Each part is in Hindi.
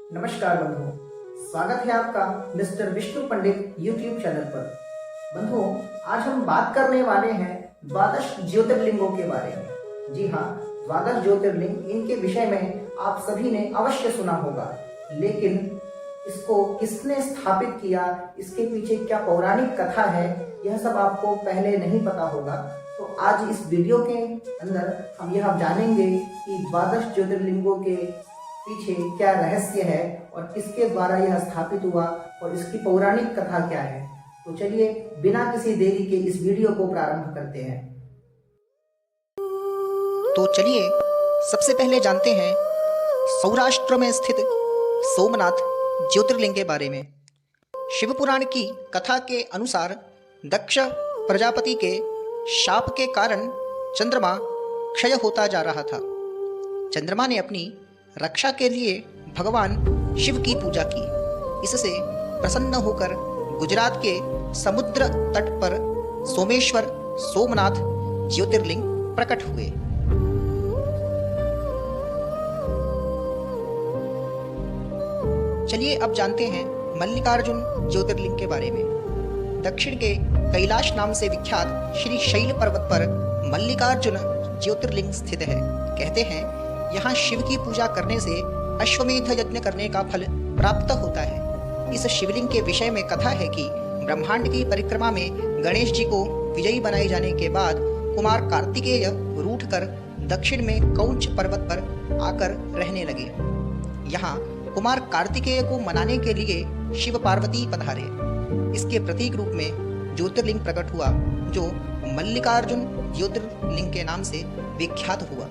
नमस्कार बंधुओं, स्वागत है आपका मिस्टर विष्णु पंडित यूट्यूब चैनल पर। बंधुओं, आज हम बात करने वाले हैं द्वादश ज्योतिर्लिंगों के बारे में। जी हाँ, द्वादश ज्योतिर्लिंग, इनके विषय में आप सभी ने अवश्य सुना होगा, लेकिन इसको किसने स्थापित किया, इसके पीछे क्या पौराणिक कथा है, यह सब आपको पहले नहीं पता होगा। तो आज इस वीडियो के अंदर हम यह जानेंगे कि द्वादश ज्योतिर्लिंगों के पीछे क्या रहस्य है और किसके द्वारा यह स्थापित हुआ और इसकी पौराणिक कथा क्या है। तो चलिए बिना किसी देरी के इस वीडियो को प्रारंभ करते हैं। तो चलिए सबसे पहले जानते हैं सौराष्ट्र में स्थित सोमनाथ ज्योतिर्लिंग के बारे में। शिव पुराण की कथा के अनुसार दक्ष प्रजापति के शाप के कारण चंद्रमा क्षय होता जा रहा था। चंद्रमा ने अपनी रक्षा के लिए भगवान शिव की पूजा की। इससे प्रसन्न होकर गुजरात के समुद्र तट पर सोमेश्वर सोमनाथ ज्योतिर्लिंग प्रकट हुए। चलिए अब जानते हैं मल्लिकार्जुन ज्योतिर्लिंग के बारे में। दक्षिण के कैलाश नाम से विख्यात श्री शैल पर्वत पर मल्लिकार्जुन ज्योतिर्लिंग स्थित है। कहते हैं यहाँ शिव की पूजा करने से अश्वमेध यज्ञ करने का फल प्राप्त होता है। इस शिवलिंग के विषय में कथा है कि ब्रह्मांड की परिक्रमा में गणेश जी को विजयी बनाए जाने के बाद कुमार कार्तिकेय रूठकर दक्षिण में कौंच पर्वत पर आकर रहने लगे। यहाँ कुमार कार्तिकेय को मनाने के लिए शिव पार्वती पधारे। इसके प्रतीक रूप में ज्योतिर्लिंग प्रकट हुआ, जो मल्लिकार्जुन ज्योतिर्लिंग के नाम से विख्यात हुआ।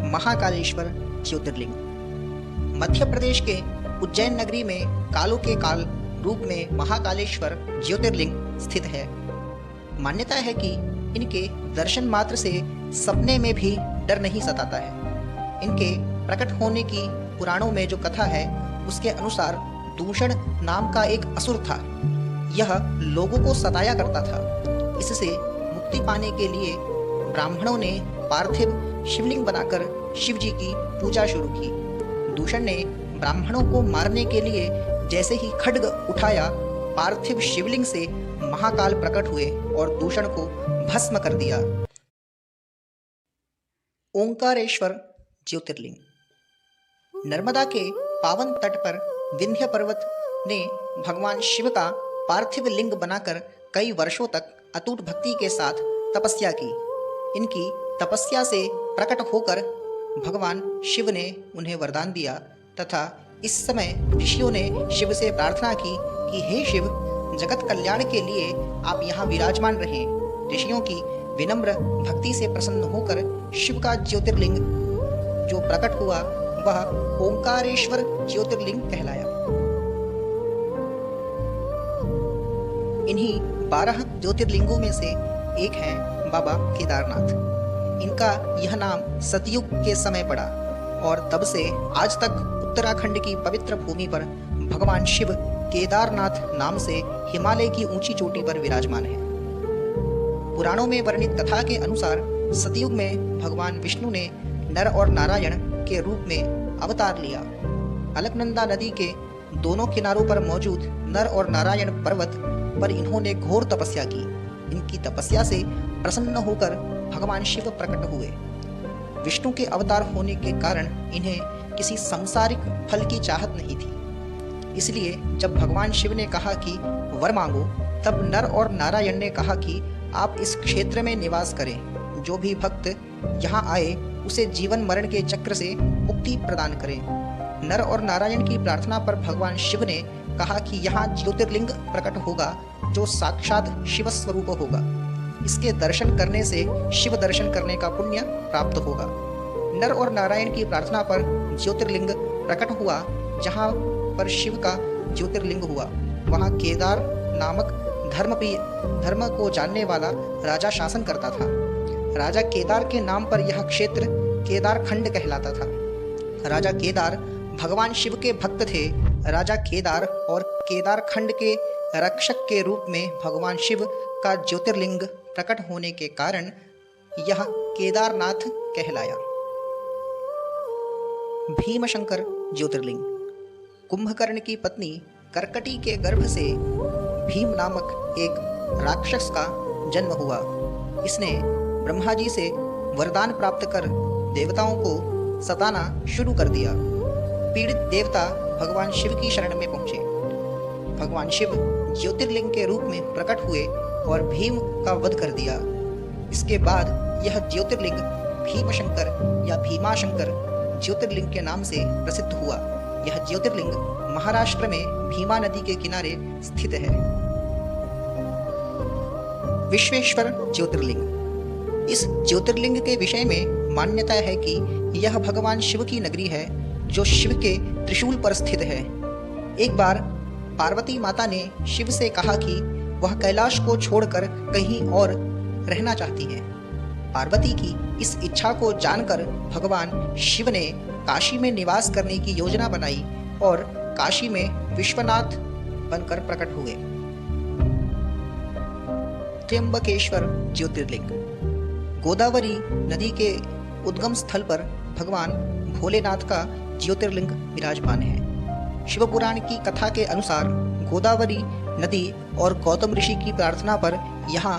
महाकालेश्वर ज्योतिर्लिंग मध्य प्रदेश के उज्जैन नगरी में कालों के काल रूप में महाकालेश्वर ज्योतिर्लिंग स्थित है। मान्यता है कि इनके दर्शन मात्र से सपने में भी डर नहीं सताता है। इनके प्रकट होने की पुराणों में जो कथा है, उसके अनुसार दूषण नाम का एक असुर था। यह लोगों को सताया करता था। इससे मुक्ति पाने के लिए ब्राह्मणों ने पार्थिव शिवलिंग बनाकर शिव जी की पूजा शुरू की। दूषण ने ब्राह्मणों को मारने के लिए जैसे ही खड्ग उठाया, पार्थिव शिवलिंग से महाकाल प्रकट हुए और दूषण को भस्म कर दिया। ओंकारेश्वर ज्योतिर्लिंग नर्मदा के पावन तट पर विंध्य पर्वत ने भगवान शिव का पार्थिव लिंग बनाकर कई वर्षों तक अटूट भक्ति के साथ तपस्या की। इनकी तपस्या से प्रकट होकर भगवान शिव ने उन्हें वरदान दिया तथा इस समय ऋषियों ने शिव से प्रार्थना की कि हे शिव, जगत कल्याण के लिए आप यहाँ विराजमान रहें। ऋषियों की विनम्र भक्ति से प्रसन्न होकर शिव का ज्योतिर्लिंग जो प्रकट हुआ वह ओंकारेश्वर ज्योतिर्लिंग कहलाया। इन्हीं 12 ज्योतिर्लिंगों में से एक है बाबा केदारनाथ। इनका यह नाम सतयुग के समय पड़ा और तब से आज तक उत्तराखंड की पवित्र भूमि पर भगवान शिव केदारनाथ नाम से हिमालय की ऊंची चोटी पर विराजमान है। पुराणों में वर्णित कथा के अनुसार सतयुग में भगवान विष्णु ने नर और नारायण के रूप में अवतार लिया। अलकनंदा नदी के दोनों किनारों पर मौजूद नर और नारायण पर्वत पर इन्होंने घोर तपस्या की। इनकी तपस्या से प्रसन्न होकर भगवान शिव प्रकट हुए। विष्णु के अवतार होने के कारण इन्हें किसी सांसारिक फल की चाहत नहीं थी। इसलिए जब भगवान शिव ने कहा कि वर मांगो, तब नर और नारायण ने कहा कि आप इस क्षेत्र में निवास करें। जो भी भक्त यहाँ आए उसे जीवन मरण के चक्र से मुक्ति प्रदान करें। नर और नारायण की प्रार्थना पर भगवान शिव ने कहा कि यहाँ ज्योतिर्लिंग प्रकट होगा जो साक्षात शिव स्वरूप होगा। इसके दर्शन करने से शिव दर्शन करने का पुण्य प्राप्त होगा। नर और नारायण की प्रार्थना पर ज्योतिर्लिंग प्रकट हुआ। जहाँ पर शिव का ज्योतिर्लिंग हुआ, वहाँ केदार नामक धर्म को जानने वाला राजा शासन करता था। राजा केदार के नाम पर यह क्षेत्र केदार खंड कहलाता था। राजा केदार भगवान शिव के भक्त थे। राजा केदार और केदार खंड के रक्षक के रूप में भगवान शिव का ज्योतिर्लिंग प्रकट होने के कारण यह केदारनाथ कहलाया। भीमशंकर ज्योतिर्लिंग। कुंभकर्ण की पत्नी कर्कटी के गर्भ से भीम नामक एक राक्षस का जन्म हुआ। इसने ब्रह्मा जी से वरदान प्राप्त कर देवताओं को सताना शुरू कर दिया। पीड़ित देवता भगवान शिव की शरण में पहुंचे। भगवान शिव ज्योतिर्लिंग के रूप में प्रकट हुए और भीम का वध कर दिया। इसके बाद यह ज्योतिर्लिंग भीमशंकर या भीमाशंकर ज्योतिर्लिंग के नाम से प्रसिद्ध हुआ। यह ज्योतिर्लिंग महाराष्ट्र में भीमा नदी के किनारे स्थित है। विश्वेश्वर ज्योतिर्लिंग। इस ज्योतिर्लिंग के विषय में मान्यता है कि यह भगवान शिव की नगरी है जो शिव के त्रिशूल पर स्थित है। एक बार पार्वती माता ने शिव से कहा कि वह कैलाश को छोड़कर कहीं और रहना चाहती है। पार्वती की इस इच्छा को जानकर भगवान शिव ने काशी में निवास करने की योजना बनाई और काशी में विश्वनाथ बनकर प्रकट हुए। त्र्यंबकेश्वर ज्योतिर्लिंग। गोदावरी नदी के उद्गम स्थल पर भगवान भोलेनाथ का ज्योतिर्लिंग विराजमान है। शिव पुराण की कथा के अनुसार गोदावरी नदी और गौतम ऋषि की प्रार्थना पर यहाँ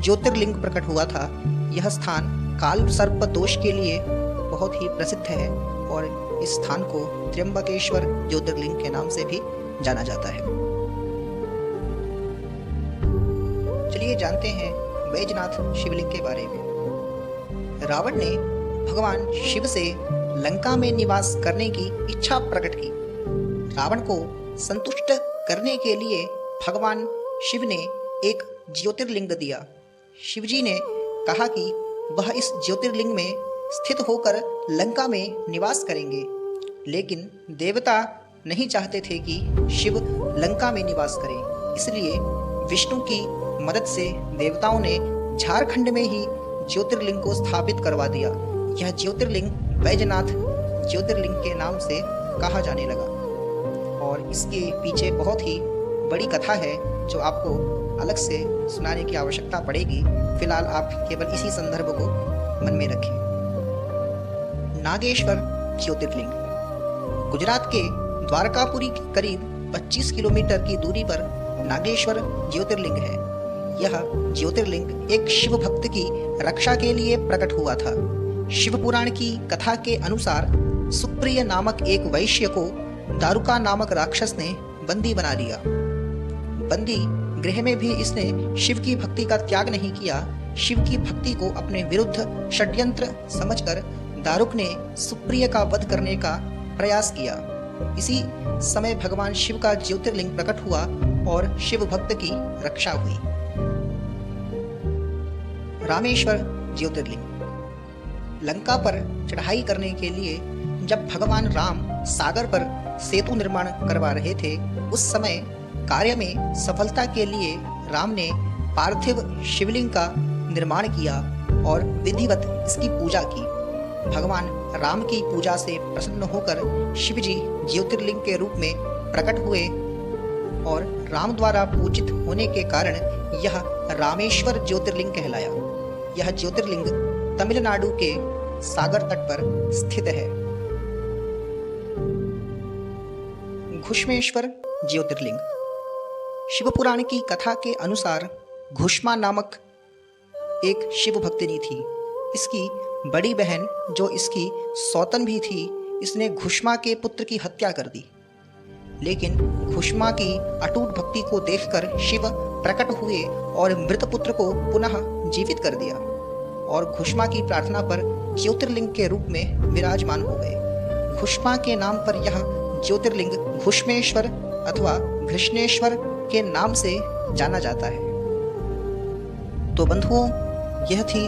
ज्योतिर्लिंग प्रकट हुआ था। यह स्थान काल सर्प दोष के लिए बहुत ही प्रसिद्ध है और इस स्थान को त्र्यंबकेश्वर ज्योतिर्लिंग के नाम से भी जाना जाता है। चलिए जानते हैं बैजनाथ शिवलिंग के बारे में। रावण ने भगवान शिव से लंका में निवास करने की इच्छा प्रकट की। रावण को संतुष्ट करने के लिए भगवान शिव ने एक ज्योतिर्लिंग दिया। शिवजी ने कहा कि वह इस ज्योतिर्लिंग में स्थित होकर लंका में निवास करेंगे, लेकिन देवता नहीं चाहते थे कि शिव लंका में निवास करें। इसलिए विष्णु की मदद से देवताओं ने झारखंड में ही ज्योतिर्लिंग को स्थापित करवा दिया। यह ज्योतिर्लिंग बैजनाथ ज्योतिर्लिंग के नाम से कहा जाने लगा और इसके पीछे बहुत ही बड़ी कथा है जो आपको अलग से सुनाने की आवश्यकता पड़ेगी। फिलहाल आप केवल इसी संदर्भ को मन में रखें। नागेश्वर ज्योतिर्लिंग। गुजरात के द्वारकापुरी के करीब 25 किलोमीटर की दूरी पर नागेश्वर ज्योतिर्लिंग है। यह ज्योतिर्लिंग एक शिव भक्त की रक्षा के लिए प्रकट हुआ था। शिव पुराण की कथा के अनुसार सुप्रिय नामक एक वैश्य को दारुका नामक राक्षस ने बंदी बना लिया। बंदी गृह में भी इसने शिव की भक्ति का त्याग नहीं किया। शिव की भक्ति को अपने विरुद्ध षड्यंत्र समझकर दारुक ने सुप्रिय का वध करने का प्रयास किया। इसी समय भगवान शिव का ज्योतिर्लिंग प्रकट हुआ और शिव भक्त की रक्षा हुई। रामेश्वर ज्योतिर्लिंग। लंका पर चढ़ाई करने के लिए जब भगवान राम सागर पर सेतु निर्माण करवा रहे थे, उस समय कार्य में सफलता के लिए राम ने पार्थिव शिवलिंग का निर्माण किया और विधिवत इसकी पूजा की। भगवान राम की पूजा से प्रसन्न होकर शिवजी ज्योतिर्लिंग के रूप में प्रकट हुए और राम द्वारा पूजित होने के कारण यह रामेश्वर ज्योतिर्लिंग कहलाया। यह ज्योतिर्लिंग तमिलनाडु के सागर तट पर स्थित है। घुष्मेश्वर ज्योतिर्लिंग। शिव पुराण की कथा के अनुसार घुष्मा नामक एक शिव भक्तिनी थी। इसकी बड़ी बहन जो इसकी सौतन भी थी, इसने घुष्मा के पुत्र की हत्या कर दी। लेकिन घुष्मा की अटूट भक्ति को देखकर शिव प्रकट हुए और मृत पुत्र को पुनः जीवित कर दिया और घुष्मा की प्रार्थना पर ज्योतिर्लिंग के रूप में विराजमान हो गए। घुष्मा के नाम पर यह ज्योतिर्लिंग घुष्मेश्वर अथवा घृष्णेश्वर के नाम से जाना जाता है। तो बंधुओं, यह थी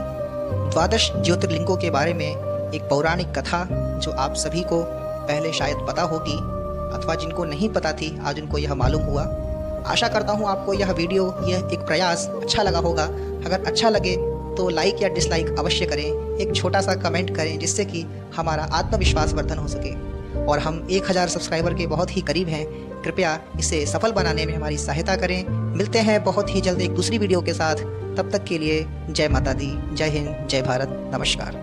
12 ज्योतिर्लिंगों के बारे में एक पौराणिक कथा जो आप सभी को पहले शायद पता होगी अथवा जिनको नहीं पता थी आज उनको यह मालूम हुआ। आशा करता हूँ आपको यह वीडियो, यह एक प्रयास अच्छा लगा होगा। अगर अच्छा लगे तो लाइक या डिसलाइक अवश्य करें, एक छोटा सा कमेंट करें जिससे कि हमारा आत्मविश्वास वर्धन हो सके और हम 1000 सब्सक्राइबर के बहुत ही करीब हैं। कृपया इसे सफल बनाने में हमारी सहायता करें। मिलते हैं बहुत ही जल्द एक दूसरी वीडियो के साथ। तब तक के लिए जय माता दी, जय हिंद, जय भारत, नमस्कार।